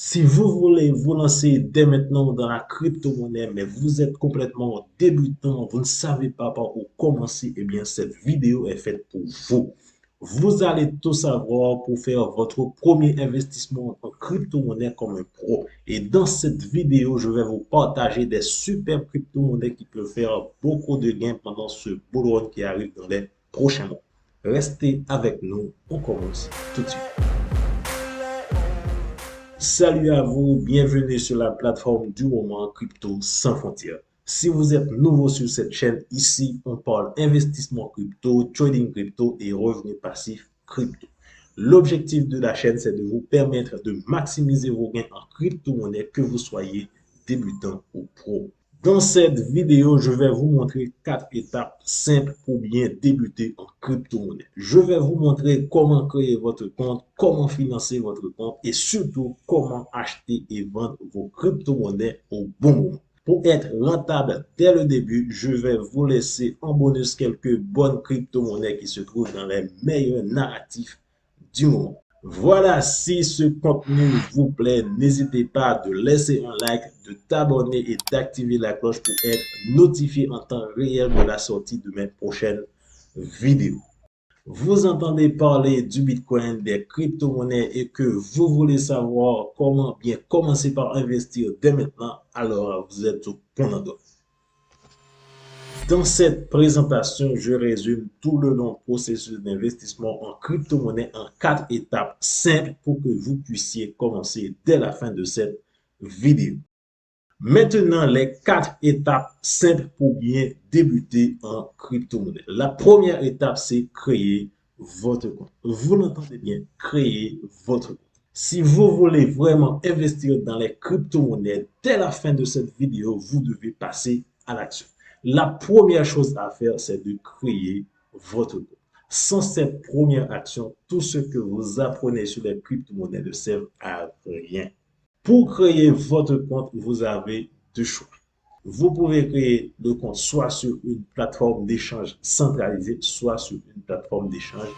Si vous voulez vous lancer dès maintenant dans la crypto-monnaie, mais vous êtes complètement débutant, vous ne savez pas par où commencer, eh bien, cette vidéo est faite pour vous. Vous allez tout savoir pour faire votre premier investissement en crypto-monnaie comme un pro. Et dans cette vidéo, je vais vous partager des super crypto-monnaies qui peuvent faire beaucoup de gains pendant ce bull run qui arrive dans les prochains mois. Restez avec nous, on commence tout de suite. Salut à vous, bienvenue sur la plateforme du moment Crypto sans frontières. Si vous êtes nouveau sur cette chaîne, ici on parle investissement crypto, trading crypto et revenus passifs crypto. L'objectif de la chaîne, c'est de vous permettre de maximiser vos gains en crypto-monnaie, que vous soyez débutant ou pro. Dans cette vidéo, je vais vous montrer 4 étapes simples pour bien débuter en crypto-monnaie. Je vais vous montrer comment créer votre compte, comment financer votre compte et surtout comment acheter et vendre vos crypto-monnaies au bon moment. Pour être rentable dès le début, je vais vous laisser en bonus quelques bonnes crypto-monnaies qui se trouvent dans les meilleurs narratifs du moment. Voilà, si ce contenu vous plaît, n'hésitez pas de laisser un like, de t'abonner et d'activer la cloche pour être notifié en temps réel de la sortie de mes prochaines vidéos. Vous entendez parler du Bitcoin, des crypto-monnaies et que vous voulez savoir comment bien commencer par investir dès maintenant, alors vous êtes au bon endroit. Dans cette présentation, je résume tout le long processus d'investissement en crypto-monnaie en 4 étapes simples pour que vous puissiez commencer dès la fin de cette vidéo. Maintenant, les 4 étapes simples pour bien débuter en crypto-monnaie. La première étape, c'est créer votre compte. Vous l'entendez bien, créer votre compte. Si vous voulez vraiment investir dans les crypto-monnaies, dès la fin de cette vidéo, vous devez passer à l'action. La première chose à faire, c'est de créer votre compte. Sans cette première action, tout ce que vous apprenez sur les crypto-monnaies ne sert à rien. Pour créer votre compte, vous avez deux choix. Vous pouvez créer le compte soit sur une plateforme d'échange centralisée, soit sur une plateforme d'échange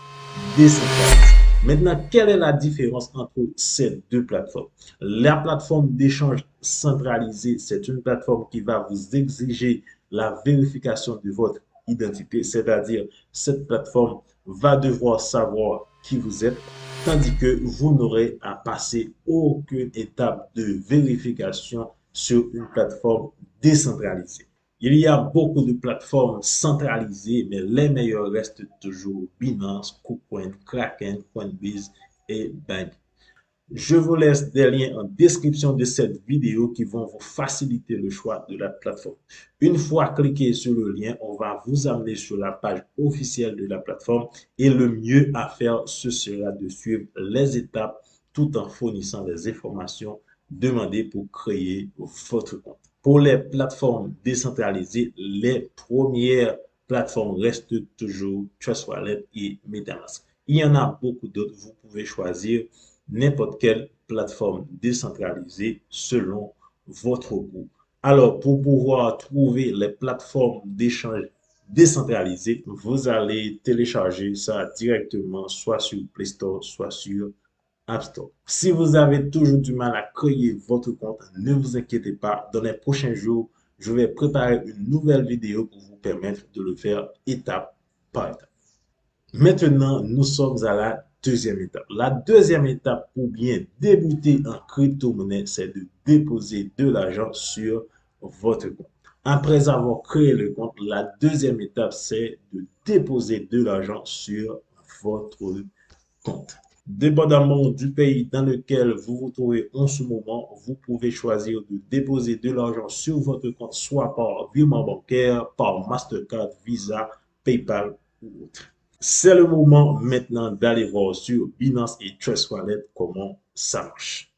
décentralisée. Maintenant, quelle est la différence entre ces deux plateformes? La plateforme d'échange centralisée, c'est une plateforme qui va vous exiger la vérification de votre identité, c'est-à-dire cette plateforme va devoir savoir qui vous êtes, tandis que vous n'aurez à passer aucune étape de vérification sur une plateforme décentralisée. Il y a beaucoup de plateformes centralisées, mais les meilleures restent toujours Binance, KuCoin, Kraken, Coinbase et Bang. Je vous laisse des liens en description de cette vidéo qui vont vous faciliter le choix de la plateforme. Une fois cliqué sur le lien, on va vous amener sur la page officielle de la plateforme et le mieux à faire, ce sera de suivre les étapes tout en fournissant les informations demandées pour créer votre compte. Pour les plateformes décentralisées, les premières plateformes restent toujours Trust Wallet et MetaMask. Il y en a beaucoup d'autres, vous pouvez choisir n'importe quelle plateforme décentralisée selon votre goût. Alors, pour pouvoir trouver les plateformes d'échange décentralisées, vous allez télécharger ça directement soit sur Play Store, soit sur App Store. Si vous avez toujours du mal à créer votre compte, ne vous inquiétez pas. Dans les prochains jours, je vais préparer une nouvelle vidéo pour vous permettre de le faire étape par étape. Maintenant, nous sommes à la deuxième étape. La deuxième étape pour bien débuter en crypto-monnaie, c'est de déposer de l'argent sur votre compte. Après avoir créé le compte, la deuxième étape, c'est de déposer de l'argent sur votre compte. Dépendamment du pays dans lequel vous vous trouvez en ce moment, vous pouvez choisir de déposer de l'argent sur votre compte, soit par virement bancaire, par Mastercard, Visa, PayPal ou autre. C'est le moment maintenant d'aller voir sur Binance et Trust Wallet comment ça marche.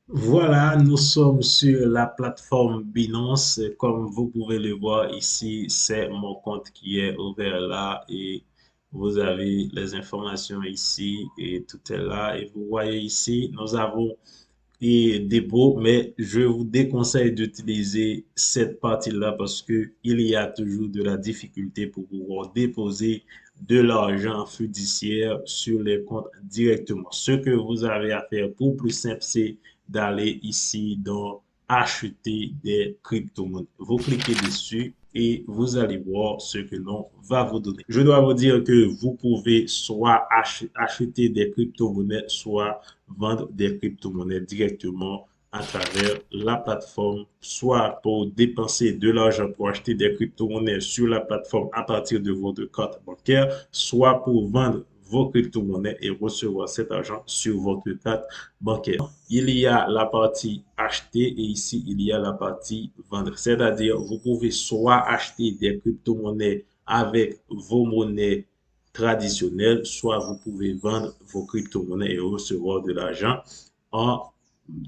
Voilà, nous sommes sur la plateforme Binance. Comme vous pouvez le voir ici, c'est mon compte qui est ouvert là et vous avez les informations ici et tout est là. Et vous voyez ici, nous avons et dépôt, mais je vous déconseille d'utiliser cette partie-là parce que il y a toujours de la difficulté pour pouvoir déposer de l'argent fiduciaire sur les comptes directement. Ce que vous avez à faire pour plus simple, c'est d'aller ici dans acheter des crypto-monnaies. Vous cliquez dessus et vous allez voir ce que l'on va vous donner. Je dois vous dire que vous pouvez soit acheter des crypto-monnaies, soit vendre des crypto-monnaies directement à travers la plateforme, soit pour dépenser de l'argent pour acheter des crypto-monnaies sur la plateforme à partir de votre carte bancaire, soit pour vendre vos crypto-monnaies et recevoir cet argent sur votre carte bancaire. Il y a la partie acheter et ici, il y a la partie vendre. C'est-à-dire, vous pouvez soit acheter des crypto-monnaies avec vos monnaies traditionnelles, soit vous pouvez vendre vos crypto-monnaies et recevoir de l'argent en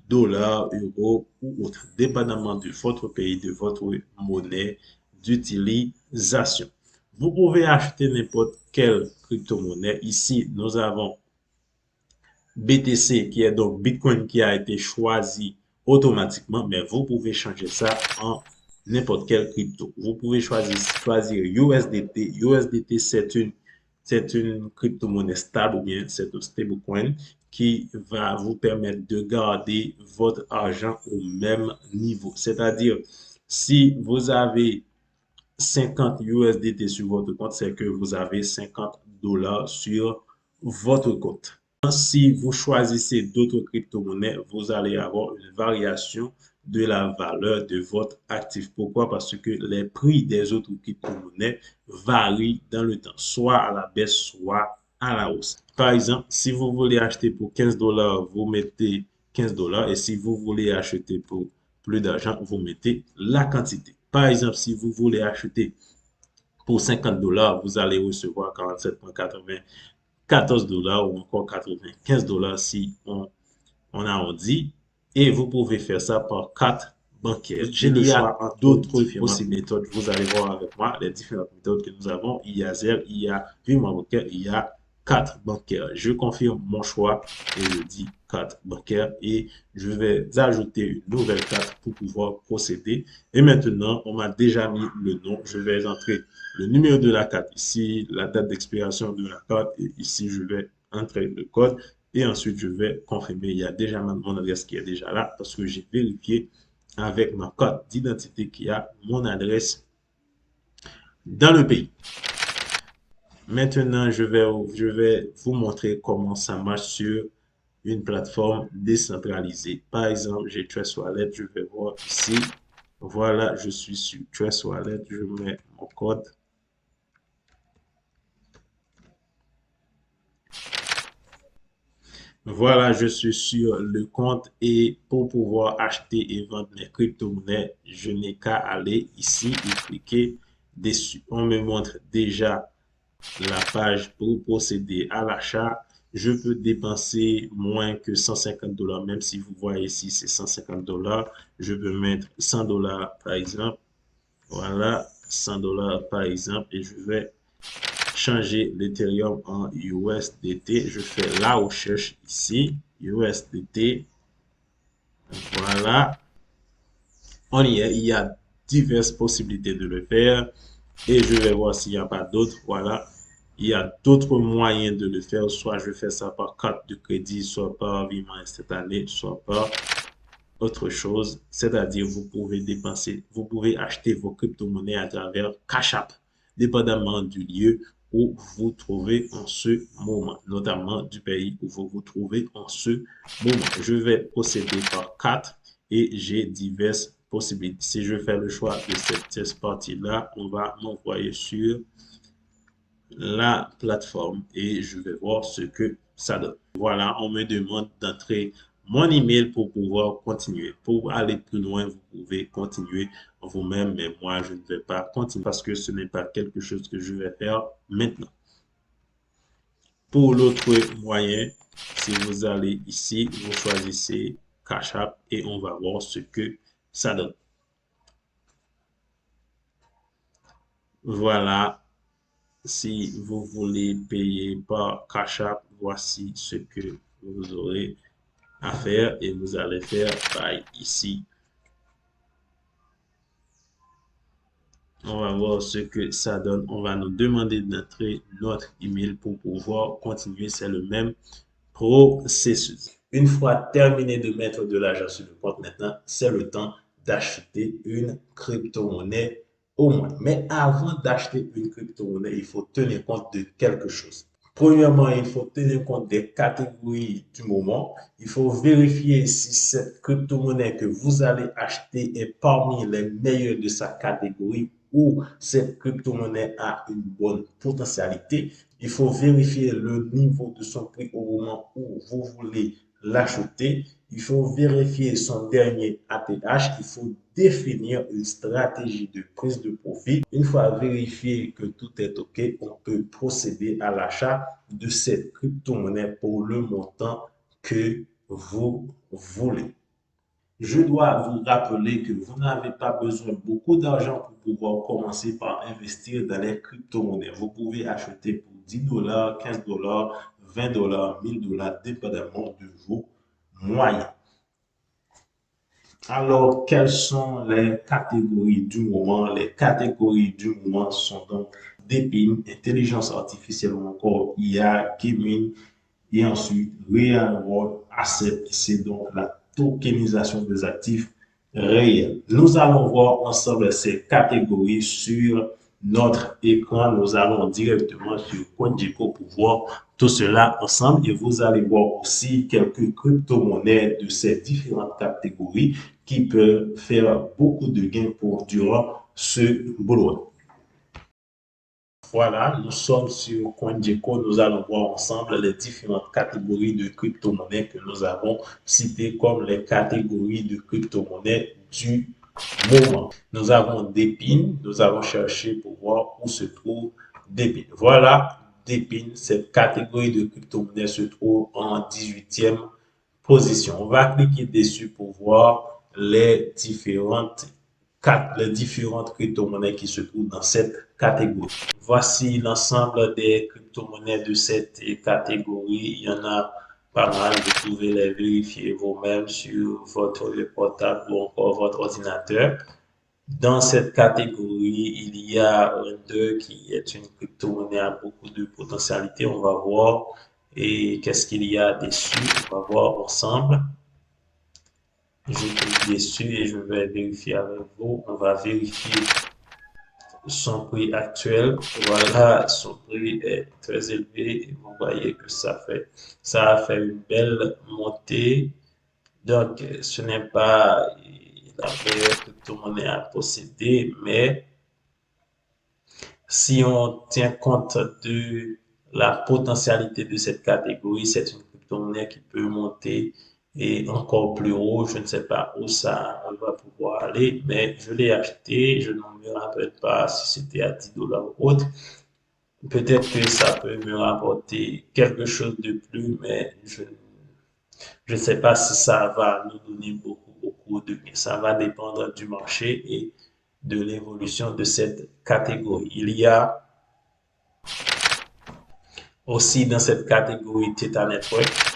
dollars, euros ou autres, dépendamment de votre pays, de votre monnaie d'utilisation. Vous pouvez acheter n'importe quelle crypto-monnaie. Ici, nous avons BTC, qui est donc Bitcoin, qui a été choisi automatiquement, mais vous pouvez changer ça en n'importe quel crypto. Vous pouvez choisir USDT. USDT, c'est une crypto-monnaie stable ou bien c'est un stablecoin qui va vous permettre de garder votre argent au même niveau. C'est-à-dire, si vous avez 50 USDT sur votre compte, c'est que vous avez 50 dollars sur votre compte. Si vous choisissez d'autres crypto-monnaies, vous allez avoir une variation de la valeur de votre actif. Pourquoi? Parce que les prix des autres crypto-monnaies varient dans le temps, soit à la baisse, soit à la hausse. Par exemple, si vous voulez acheter pour 15 dollars, vous mettez 15 dollars et si vous voulez acheter pour plus d'argent, vous mettez la quantité. Par exemple, si vous voulez acheter pour 50 dollars, vous allez recevoir 47,94 dollars ou encore 95 dollars si on arrondit. Et vous pouvez faire ça par carte bancaire. Il y a d'autres possibles méthodes. Vous allez voir avec moi les différentes méthodes que nous avons. Il y a Zelle, il y a virement bancaire, il y a carte bancaire. Je confirme mon choix et je dis carte bancaire et je vais ajouter une nouvelle carte pour pouvoir procéder. Et maintenant, on m'a déjà mis le nom. Je vais entrer le numéro de la carte ici, la date d'expiration de la carte et ici, je vais entrer le code et ensuite, je vais confirmer. Il y a déjà mon adresse qui est déjà là parce que j'ai vérifié avec ma carte d'identité qui a mon adresse dans le pays. Maintenant, je vais vous montrer comment ça marche sur une plateforme décentralisée. Par exemple, j'ai Trust Wallet, je vais voir ici. Voilà, je suis sur Trust Wallet, je mets mon code. Voilà, je suis sur le compte et pour pouvoir acheter et vendre mes crypto-monnaies, je n'ai qu'à aller ici et cliquer dessus. On me montre déjà la page pour procéder à l'achat. Je peux dépenser moins que 150 dollars, même si vous voyez ici, c'est 150 dollars. Je peux mettre 100 dollars par exemple. Voilà, 100 dollars par exemple et je vais changer l'Ethereum en USDT. Je fais la recherche ici, USDT. Voilà. On y est. Il y a diverses possibilités de le faire. Et je vais voir s'il n'y a pas d'autres. Voilà. Il y a d'autres moyens de le faire. Soit je fais ça par carte de crédit, soit par virement instantané, soit par autre chose. C'est-à-dire, vous pouvez dépenser, vous pouvez acheter vos crypto-monnaies à travers Cash App, dépendamment du lieu où vous vous trouvez en ce moment, notamment du pays où vous vous trouvez en ce moment. Je vais procéder par 4 et j'ai diverses possibilités. Si je fais le choix de cette partie-là, on va m'envoyer sur la plateforme et je vais voir ce que ça donne. Voilà, on me demande d'entrer mon email pour pouvoir continuer. Pour aller plus loin, vous pouvez continuer vous-même, mais moi, je ne vais pas continuer parce que ce n'est pas quelque chose que je vais faire maintenant. Pour l'autre moyen, si vous allez ici, vous choisissez Cash App et on va voir ce que ça donne. Voilà, si vous voulez payer par Cash App, voici ce que vous aurez à faire et vous allez faire par ici. On va voir ce que ça donne. On va nous demander d'entrer notre email pour pouvoir continuer. C'est le même processus. Une fois terminé de mettre de l'argent sur le compte, maintenant, c'est le temps d'acheter une crypto-monnaie au moins. Mais avant d'acheter une crypto-monnaie, il faut tenir compte de quelque chose. Premièrement, il faut tenir compte des catégories du moment. Il faut vérifier si cette crypto-monnaie que vous allez acheter est parmi les meilleures de sa catégorie ou cette crypto-monnaie a une bonne potentialité. Il faut vérifier le niveau de son prix au moment où vous voulez l'acheter. Il faut vérifier son dernier ATH. Il faut définir une stratégie de prise de profit. Une fois vérifié que tout est OK, on peut procéder à l'achat de cette crypto-monnaie pour le montant que vous voulez. Je dois vous rappeler que vous n'avez pas besoin de beaucoup d'argent pour pouvoir commencer par investir dans les crypto-monnaies. Vous pouvez acheter pour 10 dollars, 15 dollars, 20 dollars, 1000 dollars, dépendamment de vos moyens. Alors, quelles sont les catégories du moment? Les catégories du moment sont donc DePIN, intelligence artificielle ou encore IA, gaming, et ensuite real world asset, c'est donc la tokenisation des actifs réels. Nous allons voir ensemble ces catégories sur notre écran. Nous allons directement sur CoinGecko pour voir tout cela ensemble et vous allez voir aussi quelques crypto-monnaies de ces différentes catégories qui peuvent faire beaucoup de gains pour durant ce boulot. Voilà, nous sommes sur CoinGecko. Nous allons voir ensemble les différentes catégories de crypto-monnaies que nous avons citées comme les catégories de crypto-monnaies du moment. Nous avons DePIN. Nous allons chercher pour voir où se trouve DePIN. Voilà, DePIN, cette catégorie de crypto-monnaies se trouve en 18e position. On va cliquer dessus pour voir les différentes crypto-monnaies qui se trouvent dans cette catégorie. Voici l'ensemble des crypto-monnaies de cette catégorie. Il y en a pas mal. Vous pouvez les vérifier vous-même sur votre portable ou encore votre ordinateur. Dans cette catégorie, il y a Render qui est une crypto-monnaie à beaucoup de potentialité. On va voir et qu'est-ce qu'il y a dessus. On va voir ensemble. Je clique dessus et je vais vérifier avec vous. On va vérifier son prix actuel. Voilà, son prix est très élevé. Vous voyez que ça a fait une belle montée. Donc, ce n'est pas la meilleure crypto-monnaie à posséder, mais si on tient compte de la potentialité de cette catégorie, c'est une crypto-monnaie qui peut monter et encore plus haut. Je ne sais pas où ça va pouvoir aller, mais je l'ai acheté. Je ne me rappelle pas si c'était à 10 dollars ou autre. Peut-être que ça peut me rapporter quelque chose de plus, mais je ne sais pas si ça va nous donner beaucoup de gains. Ça va dépendre du marché et de l'évolution de cette catégorie. Il y a aussi dans cette catégorie Theta Network.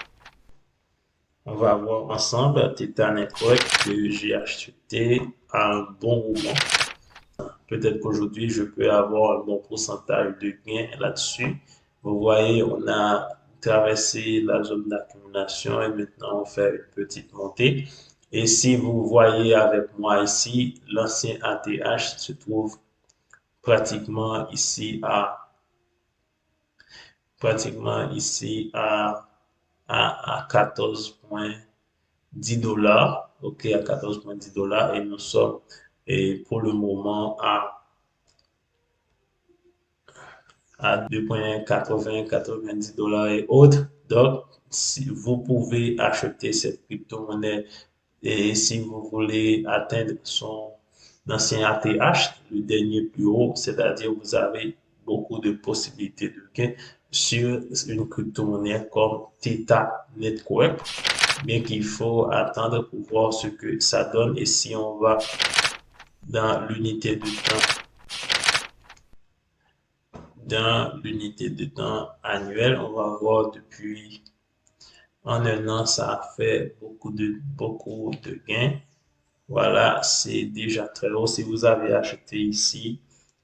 On va voir ensemble Theta Network que j'ai acheté à un bon moment. Peut-être qu'aujourd'hui, je peux avoir un bon pourcentage de gains là-dessus. Vous voyez, on a traversé la zone d'accumulation et maintenant on fait une petite montée. Et si vous voyez avec moi ici, l'ancien ATH se trouve pratiquement ici à à 14,10 dollars. OK, à 14,10 dollars et nous sommes et pour le moment à 2,80-90 dollars et autres. Donc, si vous pouvez acheter cette crypto-monnaie et si vous voulez atteindre son ancien ATH, le dernier plus haut, c'est-à-dire vous avez beaucoup de possibilités de gain sur une crypto-monnaie comme Theta Network, bien qu'il faut attendre pour voir ce que ça donne et si on va dans l'unité de temps annuelle, on va voir depuis en un an, ça a fait beaucoup de gains. Voilà, c'est déjà très haut. Si vous avez acheté ici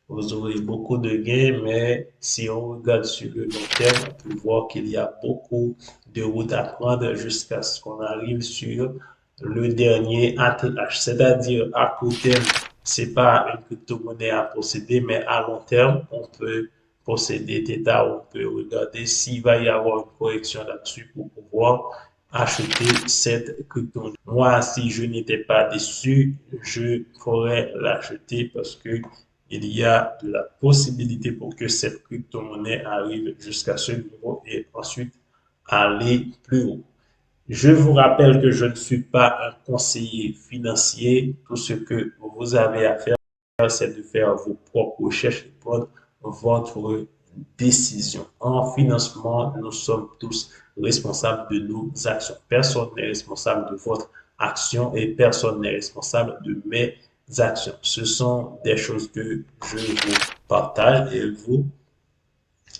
vous aurez beaucoup de gains, mais si on regarde sur le long terme, on peut voir qu'il y a beaucoup de routes à prendre jusqu'à ce qu'on arrive sur le dernier ATH. C'est-à-dire, à court terme, c'est pas une crypto-monnaie à posséder, mais à long terme, on peut posséder des DAO. On peut regarder s'il va y avoir une correction là-dessus pour pouvoir acheter cette crypto-monnaie. Moi, si je n'étais pas déçu, je pourrais l'acheter parce que il y a de la possibilité pour que cette crypto-monnaie arrive jusqu'à ce niveau et ensuite aller plus haut. Je vous rappelle que je ne suis pas un conseiller financier. Tout ce que vous avez à faire, c'est de faire vos propres recherches et prendre votre décision. En financement, nous sommes tous responsables de nos actions. Personne n'est responsable de votre action et personne n'est responsable de mes actions. Ce sont des choses que je vous partage et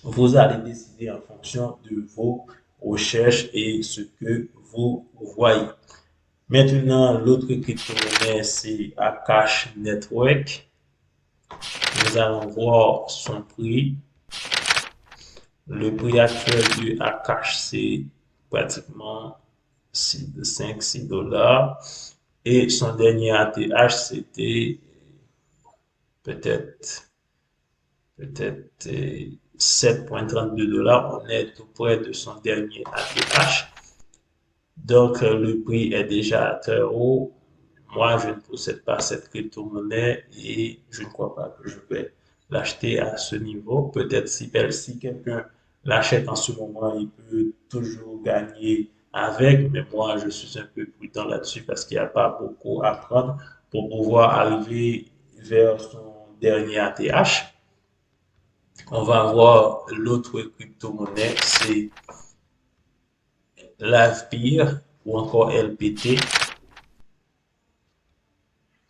vous allez décider en fonction de vos recherches et ce que vous voyez. Maintenant, l'autre crypto-monnaie, c'est Akash Network. Nous allons voir son prix. Le prix actuel du Akash, c'est pratiquement 5-6 dollars. Et son dernier ATH, c'était peut-être peut-être 7,32 dollars. On est tout près de son dernier ATH. Donc, le prix est déjà très haut. Moi, je ne possède pas cette crypto-monnaie et je ne crois pas que je vais l'acheter à ce niveau. Peut-être si quelqu'un l'achète en ce moment, il peut toujours gagner avec, mais moi, je suis un peu prudent là-dessus parce qu'il n'y a pas beaucoup à prendre pour pouvoir arriver vers son dernier ATH. On va voir l'autre crypto-monnaie, c'est l'AVPIR ou encore LPT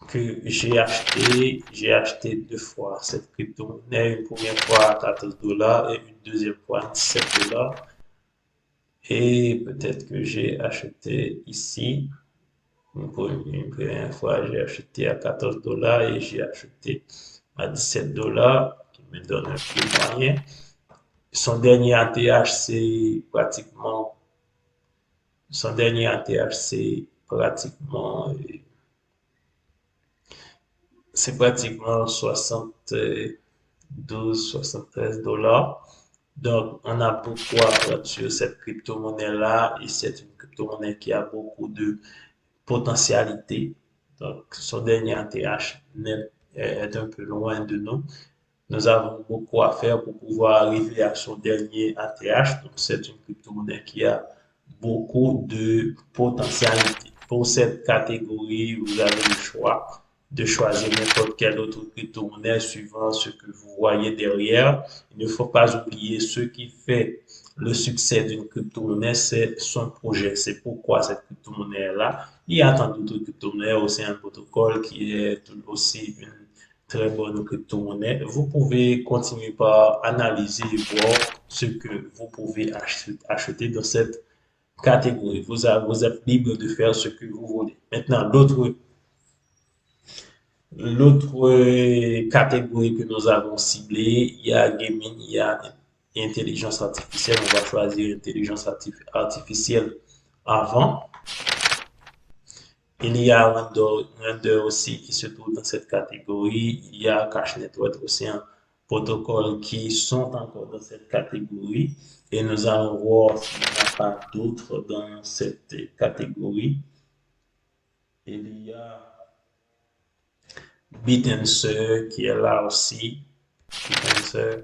que j'ai acheté deux fois cette crypto-monnaie, une première fois à 14 dollars et une deuxième fois à 17 dollars. Et peut-être que j'ai acheté ici, une première fois, j'ai acheté à 14 dollars et j'ai acheté à 17 dollars, qui me donne un prix moyen. Son dernier ATH, son dernier ATH, c'est pratiquement 72-73 dollars. Donc, on a beaucoup à apprendre sur cette crypto-monnaie-là et c'est une crypto-monnaie qui a beaucoup de potentialité. Donc, son dernier ATH est un peu loin de nous. Nous avons beaucoup à faire pour pouvoir arriver à son dernier ATH. Donc, c'est une crypto-monnaie qui a beaucoup de potentialité. Pour cette catégorie, vous avez le choix de choisir n'importe quelle autre crypto-monnaie suivant ce que vous voyez derrière. Il ne faut pas oublier ce qui fait le succès d'une crypto-monnaie, c'est son projet. C'est pourquoi cette crypto-monnaie-là, il y a tant d'autres crypto-monnaies, aussi un protocole qui est aussi une très bonne crypto-monnaie. Vous pouvez continuer par analyser et voir ce que vous pouvez acheter dans cette catégorie. Vous êtes libre de faire ce que vous voulez. Maintenant, l'autre catégorie que nous avons ciblée, il y a gaming, il y a intelligence artificielle. On va choisir intelligence artificielle avant. Il y a Render aussi qui se trouve dans cette catégorie. Il y a Cash Network aussi, un protocole qui sont encore dans cette catégorie. Et nous allons voir s'il n'y en a pas d'autres dans cette catégorie. Il y a Bitenseur qui est là aussi. Bitenseur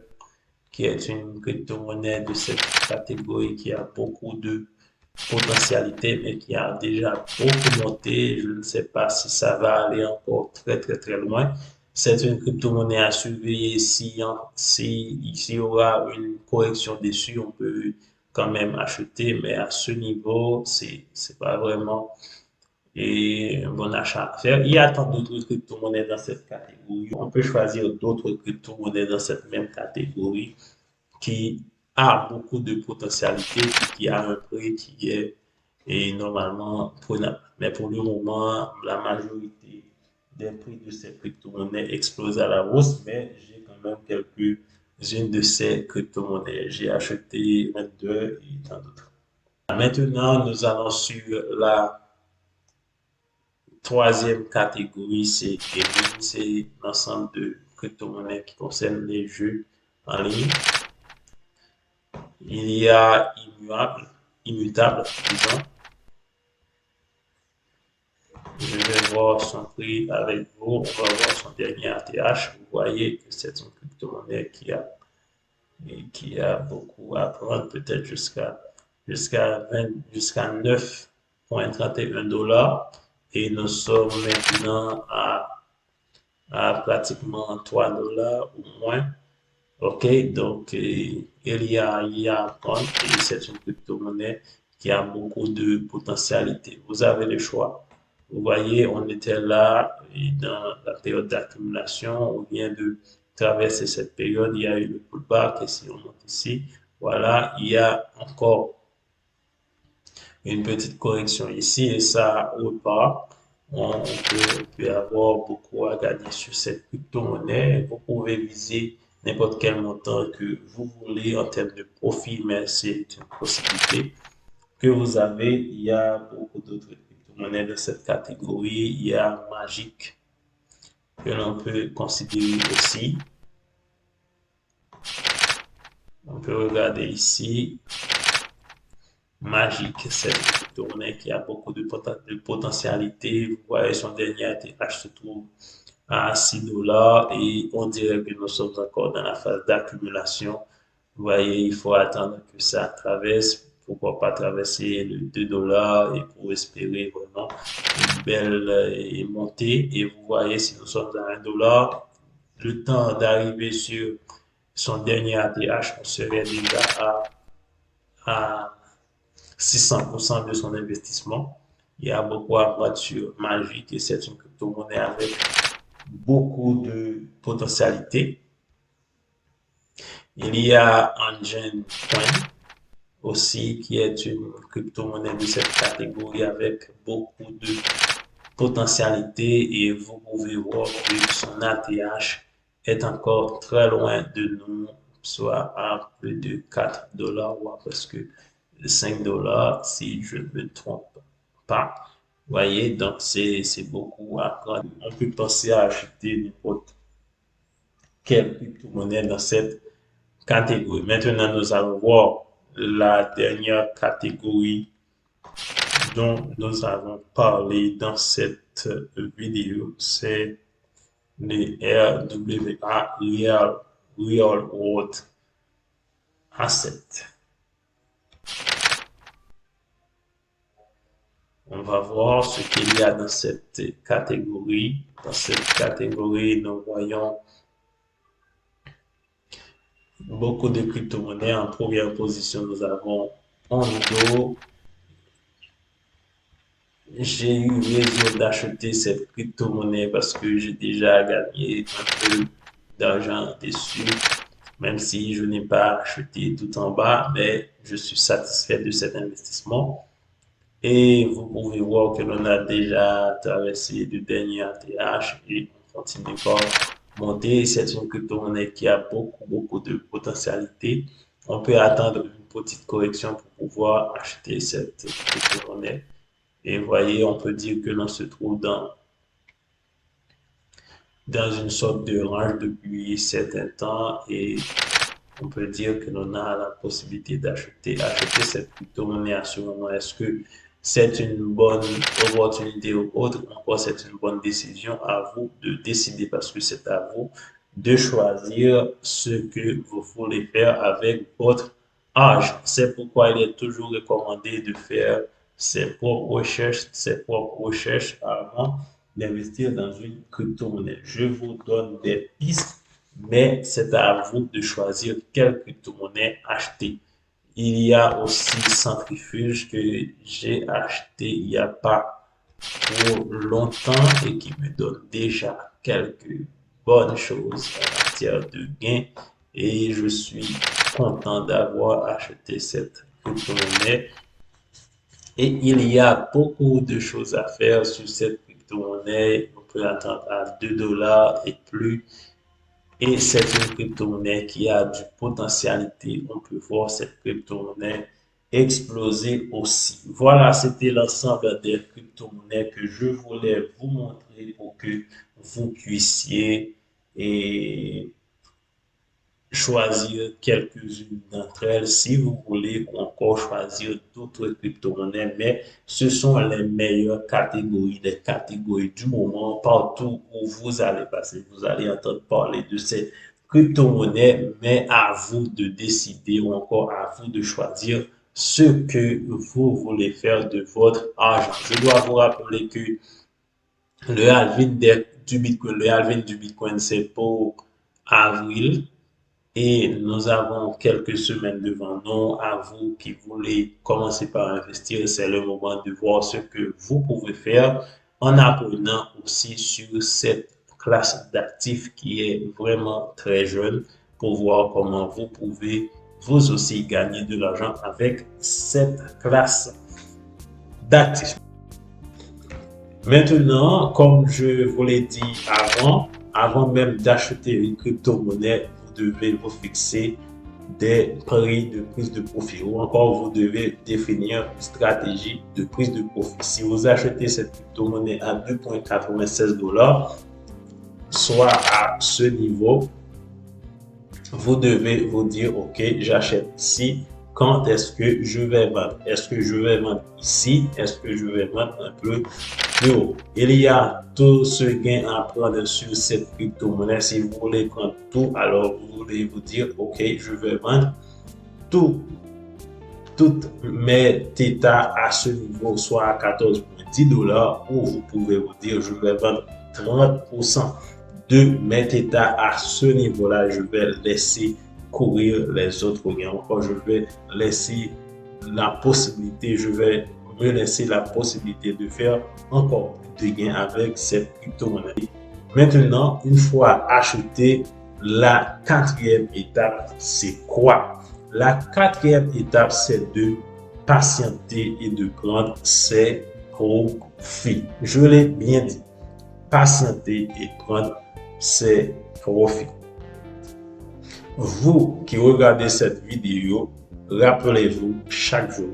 qui est une crypto-monnaie de cette catégorie qui a beaucoup de potentialité, mais qui a déjà beaucoup monté. Je ne sais pas si ça va aller encore très, très, très loin. C'est une crypto-monnaie à surveiller. Si il y aura une correction dessus, on peut quand même acheter, mais à ce niveau, c'est pas vraiment un bon achat à faire. Il y a tant d'autres crypto-monnaies dans cette catégorie. On peut choisir d'autres crypto-monnaies dans cette même catégorie qui a beaucoup de potentialité et qui a un prix qui est normalement prenable. Mais pour le moment, la majorité des prix de ces crypto-monnaies explosent à la hausse, mais j'ai moi-même quelques-unes de ces crypto-monnaies. J'ai acheté 22 et tant d'autres. Maintenant, nous allons sur la troisième catégorie, c'est gaming, c'est l'ensemble de crypto-monnaies qui concernent les jeux en ligne. Il y a immutable, disons. Je vais voir son prix avec vous. On va voir son dernier ATH. Vous voyez que c'est une crypto-monnaie qui a beaucoup à prendre, peut-être jusqu'à 9,31 dollars. Et nous sommes maintenant à pratiquement 3 dollars ou moins. OK, donc il y a à prendre et c'est une crypto-monnaie qui a beaucoup de potentialité. Vous avez le choix. Vous voyez, on était là et dans la période d'accumulation, on vient de traverser cette période, il y a eu le pullback et si on monte ici, voilà, il y a encore une petite correction ici et ça repart. On peut avoir beaucoup à gagner sur cette crypto-monnaie. Vous pouvez viser n'importe quel montant que vous voulez en termes de profit, mais c'est une possibilité que vous avez. Il y a beaucoup d'autres crypto-monnaies de cette catégorie. Il y a Magic que l'on peut considérer aussi. On peut regarder ici. Magic, c'est une crypto-monnaie qui a beaucoup de potentialité. Vous voyez, son dernier ATH se trouve à 6 dollars et on dirait que nous sommes encore dans la phase d'accumulation. Vous voyez, il faut attendre que ça traverse. Pourquoi pas traverser le 2 dollars et pour espérer vraiment une belle montée. Et vous voyez, si nous sommes à 1 dollar, le temps d'arriver sur son dernier ATH, on serait déjà à 600% de son investissement. Il y a beaucoup à voir sur Magic et c'est une crypto-monnaie avec beaucoup de potentialité. Il y a Engine Coin aussi qui est une crypto-monnaie de cette catégorie avec beaucoup de potentialité et vous pouvez voir que son ATH est encore très loin de nous, soit à plus de 4 dollars ou à presque 5 dollars si je ne me trompe pas. Vous voyez, donc c'est beaucoup à prendre. On peut penser à acheter n'importe quelle crypto-monnaie dans cette catégorie. Maintenant, nous allons voir la dernière catégorie dont nous avons parlé dans cette vidéo, c'est les RWA, Real World Asset. On va voir ce qu'il y a dans cette catégorie. Dans cette catégorie, nous voyons beaucoup de crypto-monnaies. En première position, nous avons Ondo. J'ai eu raison d'acheter cette crypto-monnaie parce que j'ai déjà gagné un peu d'argent dessus, même si je n'ai pas acheté tout en bas, mais je suis satisfait de cet investissement. Et vous pouvez voir que l'on a déjà traversé le dernier ATH et on continue par monter. C'est une crypto-monnaie qui a beaucoup de potentialité. On peut attendre une petite correction pour pouvoir acheter cette crypto-monnaie. Et voyez, on peut dire que l'on se trouve dans une sorte de range depuis certain temps et on peut dire que l'on a la possibilité acheter cette crypto-monnaie à ce moment. Est-ce que c'est une bonne opportunité ou autre? Encore, c'est une bonne décision à vous de décider parce que c'est à vous de choisir ce que vous voulez faire avec votre âge. C'est pourquoi il est toujours recommandé de faire ses propres recherches avant d'investir dans une crypto-monnaie. Je vous donne des pistes, mais c'est à vous de choisir quelle crypto-monnaie acheter. Il y a aussi Centrifuge que j'ai acheté il n'y a pas trop longtemps et qui me donne déjà quelques bonnes choses en matière de gains et je suis content d'avoir acheté cette crypto-monnaie. Et il y a beaucoup de choses à faire sur cette crypto-monnaie. On peut attendre à 2 dollars et plus. Et c'est une crypto-monnaie qui a du potentialité. On peut voir cette crypto-monnaie exploser aussi. Voilà, c'était l'ensemble des crypto-monnaies que je voulais vous montrer pour que vous puissiez et choisir quelques-unes d'entre elles si vous voulez ou encore choisir d'autres crypto-monnaies, mais ce sont les meilleures catégories, les catégories du moment partout où vous allez passer. Vous allez entendre parler de ces crypto-monnaies, mais à vous de décider ou encore à vous de choisir ce que vous voulez faire de votre argent. Je dois vous rappeler que le halving du Bitcoin, c'est pour avril. Et nous avons quelques semaines devant nous. À vous qui voulez commencer par investir, c'est le moment de voir ce que vous pouvez faire en apprenant aussi sur cette classe d'actifs qui est vraiment très jeune pour voir comment vous pouvez vous aussi gagner de l'argent avec cette classe d'actifs. Maintenant, comme je vous l'ai dit avant même d'acheter une crypto-monnaie, vous devez vous fixer des prix de prise de profit ou encore vous devez définir une stratégie de prise de profit. Si vous achetez cette crypto-monnaie à 2,96 $, soit à ce niveau, vous devez vous dire, OK, j'achète ici. Quand est-ce que je vais vendre? Est-ce que je vais vendre ici? Est-ce que je vais vendre un peu plus haut? Il y a tout ce gain à prendre sur cette crypto-monnaie. Si vous voulez prendre tout, alors vous voulez vous dire, OK, je vais vendre toutes mes Theta à ce niveau, soit à 14,10 $, ou vous pouvez vous dire, je vais vendre 30% de mes Theta à ce niveau-là, je vais laisser courir les autres gains. Encore, je vais laisser la possibilité, je vais me laisser la possibilité de faire encore plus de gains avec cette crypto-monnaie. Maintenant, une fois acheté, la quatrième étape, c'est quoi? La quatrième étape, c'est de patienter et de prendre ses profits. Je l'ai bien dit, patienter et prendre ses profits. Vous qui regardez cette vidéo, rappelez-vous chaque jour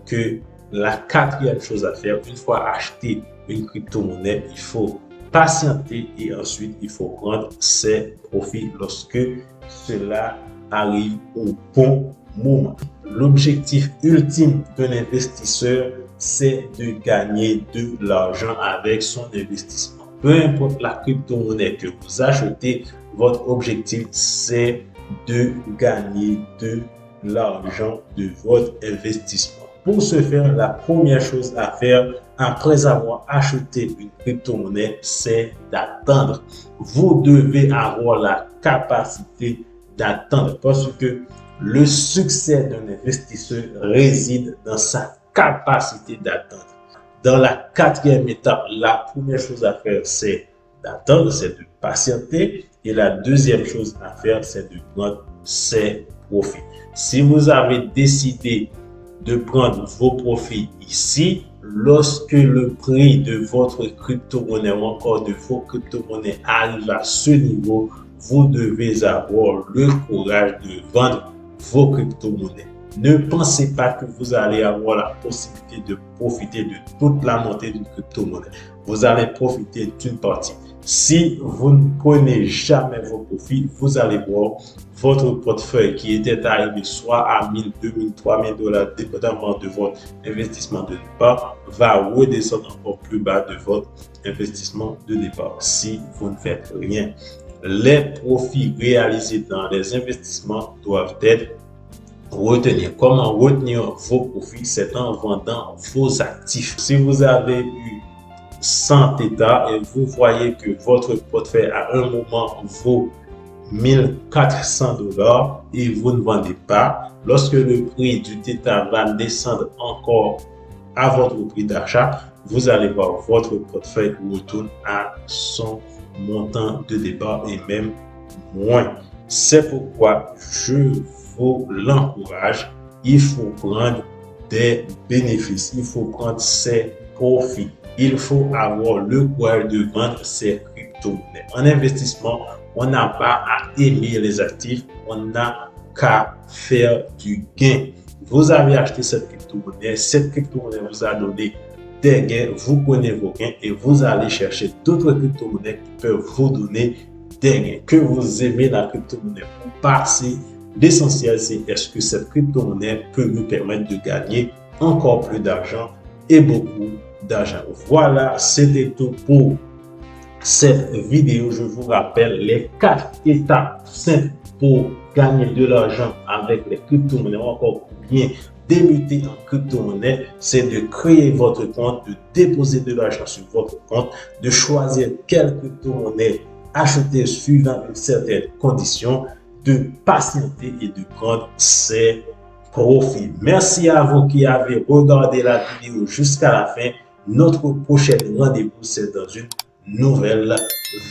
que la quatrième chose à faire, une fois acheté une crypto-monnaie, il faut patienter et ensuite il faut prendre ses profits lorsque cela arrive au bon moment. L'objectif ultime d'un investisseur, c'est de gagner de l'argent avec son investissement. Peu importe la crypto-monnaie que vous achetez, votre objectif, c'est de gagner de l'argent de votre investissement. Pour ce faire, la première chose à faire après avoir acheté une crypto-monnaie, c'est d'attendre. Vous devez avoir la capacité d'attendre parce que le succès d'un investisseur réside dans sa capacité d'attendre. Dans la quatrième étape, la première chose à faire, c'est d'attendre, c'est de patienter. Et la deuxième chose à faire, c'est de prendre ses profits. Si vous avez décidé de prendre vos profits ici, lorsque le prix de votre crypto-monnaie ou encore de vos crypto-monnaies arrive à ce niveau, vous devez avoir le courage de vendre vos crypto-monnaies. Ne pensez pas que vous allez avoir la possibilité de profiter de toute la montée d'une crypto-monnaie. Vous allez profiter d'une partie. Si vous ne prenez jamais vos profits, vous allez voir votre portefeuille qui était arrivé soit à 1000, 2000, 3000 $, dépendamment de votre investissement de départ, va redescendre encore plus bas de votre investissement de départ si vous ne faites rien. Les profits réalisés dans les investissements doivent être retenir. Comment retenir vos profits? C'est en vendant vos actifs. Si vous avez eu 100 Theta et vous voyez que votre portefeuille à un moment vaut 1400 $ et vous ne vendez pas, lorsque le prix du Theta va descendre encore à votre prix d'achat, vous allez voir votre portefeuille retourne à son montant de départ et même moins. C'est pourquoi je vous l'encourage, il faut prendre des bénéfices, il faut prendre ses profits, il faut avoir le courage de vendre ses crypto-monnaies. En investissement, On n'a pas à aimer les actifs, on n'a qu'à faire du gain. Vous avez acheté cette crypto-monnaie vous a donné des gains, vous connaissez vos gains et vous allez chercher d'autres crypto-monnaies qui peuvent vous donner des gains. Que vous aimez la crypto-monnaie ou pas, l'essentiel, c'est est-ce que cette crypto-monnaie peut nous permettre de gagner encore plus d'argent et beaucoup d'argent. Voilà, c'était tout pour cette vidéo. Je vous rappelle les 4 étapes simples pour gagner de l'argent avec les crypto-monnaies, encore pour bien débuter en crypto-monnaie. C'est de créer votre compte, de déposer de l'argent sur votre compte, de choisir quelle crypto-monnaie acheter suivant une certaine condition, de patienter et de prendre ses profits. Merci à vous qui avez regardé la vidéo jusqu'à la fin. Notre prochain rendez-vous, c'est dans une nouvelle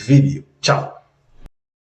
vidéo. Ciao!